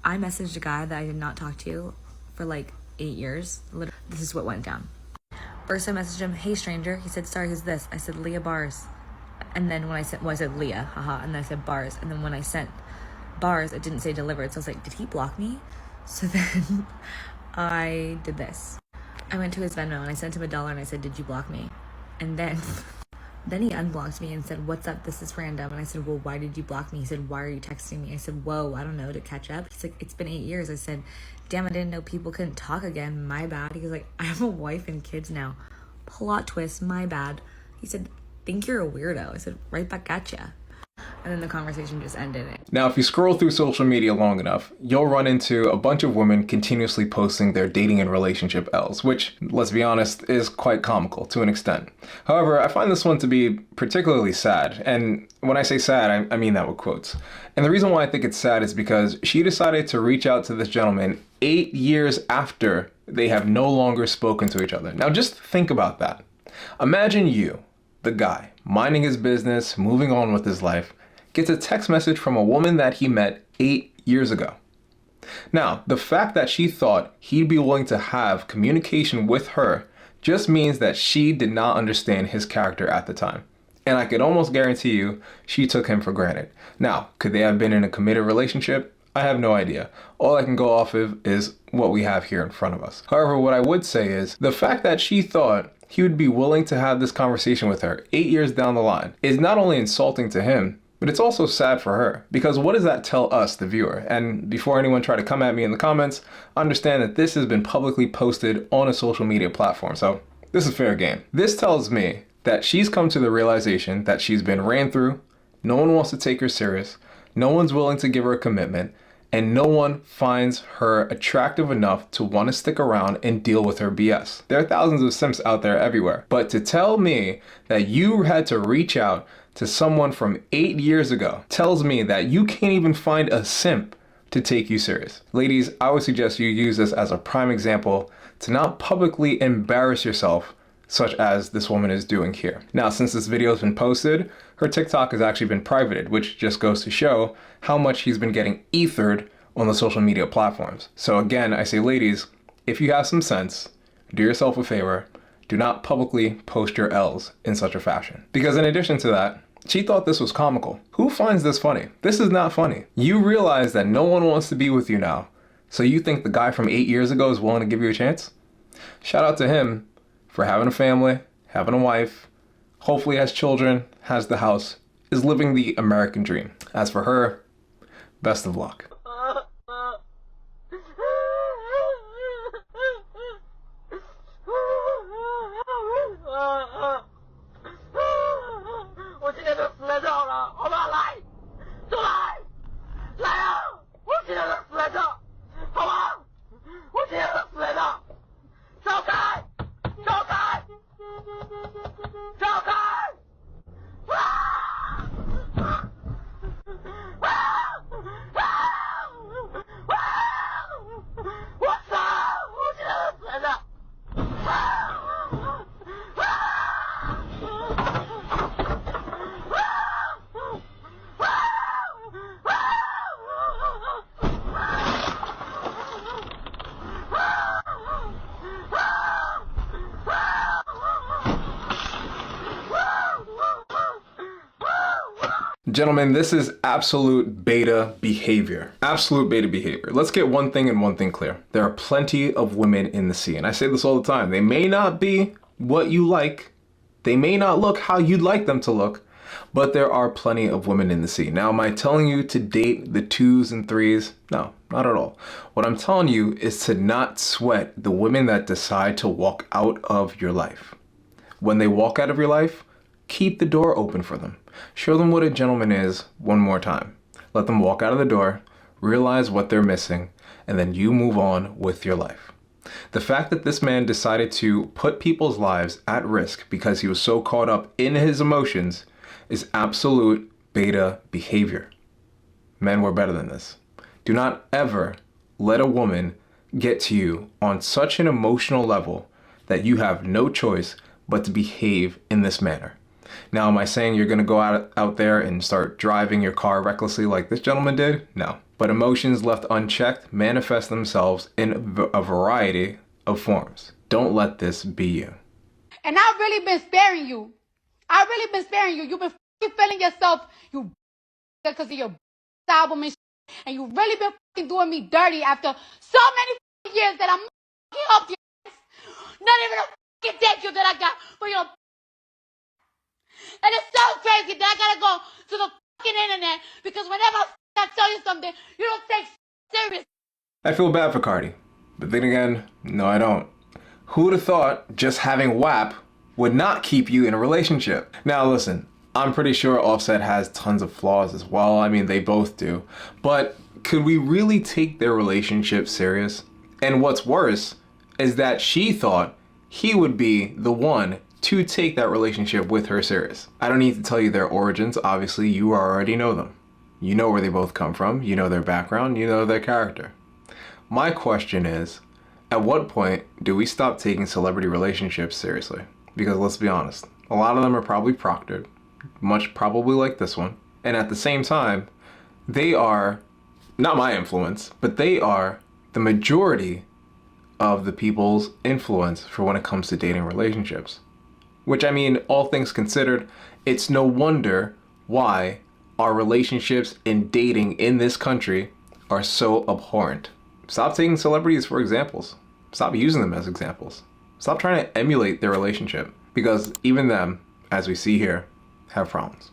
I messaged a guy that I did not talk to for like 8 years. Literally, this is what went down. First I messaged him, hey stranger. He said, sorry, who's this? I said, Leah Bars. And then when I said, I said Leah, haha. And then I said Bars. And then when I sent Bars, it didn't say delivered. So I was like, did he block me? So then I did this. I went to his Venmo and I sent him $1 and I said, did you block me? And then he unblocked me and said, what's up? This is random. And I said, well, why did you block me? He said, why are you texting me? I said, whoa, I don't know, to catch up. He's like, it's been 8 years. I said, damn, I didn't know people couldn't talk again. My bad. He was like, I have a wife and kids now. Plot twist, my bad. He said, think you're a weirdo. I said, right back at ya. And then the conversation just ended. Now, if you scroll through social media long enough, you'll run into a bunch of women continuously posting their dating and relationship L's, which, let's be honest, is quite comical to an extent. However, I find this one to be particularly sad. And when I say sad, I mean that with quotes. And the reason why I think it's sad is because she decided to reach out to this gentleman 8 years after they have no longer spoken to each other. Now, just think about that. Imagine you, the guy, minding his business, moving on with his life, gets a text message from a woman that he met 8 years ago. Now, the fact that she thought he'd be willing to have communication with her just means that she did not understand his character at the time. And I could almost guarantee you she took him for granted. Now, could they have been in a committed relationship? I have no idea. All I can go off of is what we have here in front of us. However, what I would say is the fact that she thought he would be willing to have this conversation with her 8 years down the line is not only insulting to him, but it's also sad for her, because what does that tell us, the viewer? And before anyone try to come at me in the comments, understand that this has been publicly posted on a social media platform, so this is fair game. This tells me that she's come to the realization that she's been ran through, no one wants to take her serious, no one's willing to give her a commitment, and no one finds her attractive enough to want to stick around and deal with her BS. There are thousands of simps out there everywhere, but to tell me that you had to reach out to someone from 8 years ago tells me that you can't even find a simp to take you serious. Ladies, I would suggest you use this as a prime example to not publicly embarrass yourself such as this woman is doing here. Now, since this video has been posted, her TikTok has actually been privated, which just goes to show how much she's been getting ethered on the social media platforms. So again, I say, ladies, if you have some sense, do yourself a favor, do not publicly post your L's in such a fashion. Because in addition to that, she thought this was comical. Who finds this funny? This is not funny. You realize that no one wants to be with you now, so you think the guy from 8 years ago is willing to give you a chance? Shout out to him for having a family, having a wife, hopefully has children, has the house, is living the American dream. As for her, best of luck. Gentlemen, this is absolute beta behavior. Absolute beta behavior. Let's get one thing and one thing clear. There are plenty of women in the sea, and I say this all the time. They may not be what you like. They may not look how you'd like them to look, but there are plenty of women in the sea. Now, am I telling you to date the 2s and 3s? No, not at all. What I'm telling you is to not sweat the women that decide to walk out of your life. When they walk out of your life, keep the door open for them. Show them what a gentleman is one more time. Let them walk out of the door, realize what they're missing, and then you move on with your life. The fact that this man decided to put people's lives at risk because he was so caught up in his emotions is absolute beta behavior. Men, we're better than this. Do not ever let a woman get to you on such an emotional level that you have no choice but to behave in this manner. Now, am I saying you're going to go out there and start driving your car recklessly like this gentleman did? No, but emotions left unchecked manifest themselves in a variety of forms. Don't let this be you. And I've really been sparing you. I've really been sparing you. You've been feeling yourself, you because of your album and shit. And you've really been doing me dirty after so many years that I'm helped you. Not even a thank you that I got for your. And it's so crazy that I gotta go to the internet because whenever I tell you something, you don't take serious. I feel bad for Cardi, but then again, no I don't. Who would have thought just having WAP would not keep you in a relationship? Now listen, I'm pretty sure Offset has tons of flaws as well. I mean, they both do. But could we really take their relationship serious? And what's worse is that she thought he would be the one to take that relationship with her serious. I don't need to tell you their origins. Obviously, you already know them. You know where they both come from. You know their background. You know their character. My question is, at what point do we stop taking celebrity relationships seriously? Because let's be honest, a lot of them are probably proctored, much probably like this one. And at the same time, they are, not my influence, but they are the majority of the people's influence for when it comes to dating relationships. Which, I mean, all things considered, it's no wonder why our relationships and dating in this country are so abhorrent. Stop taking celebrities for examples. Stop using them as examples. Stop trying to emulate their relationship, because even them, as we see here, have problems.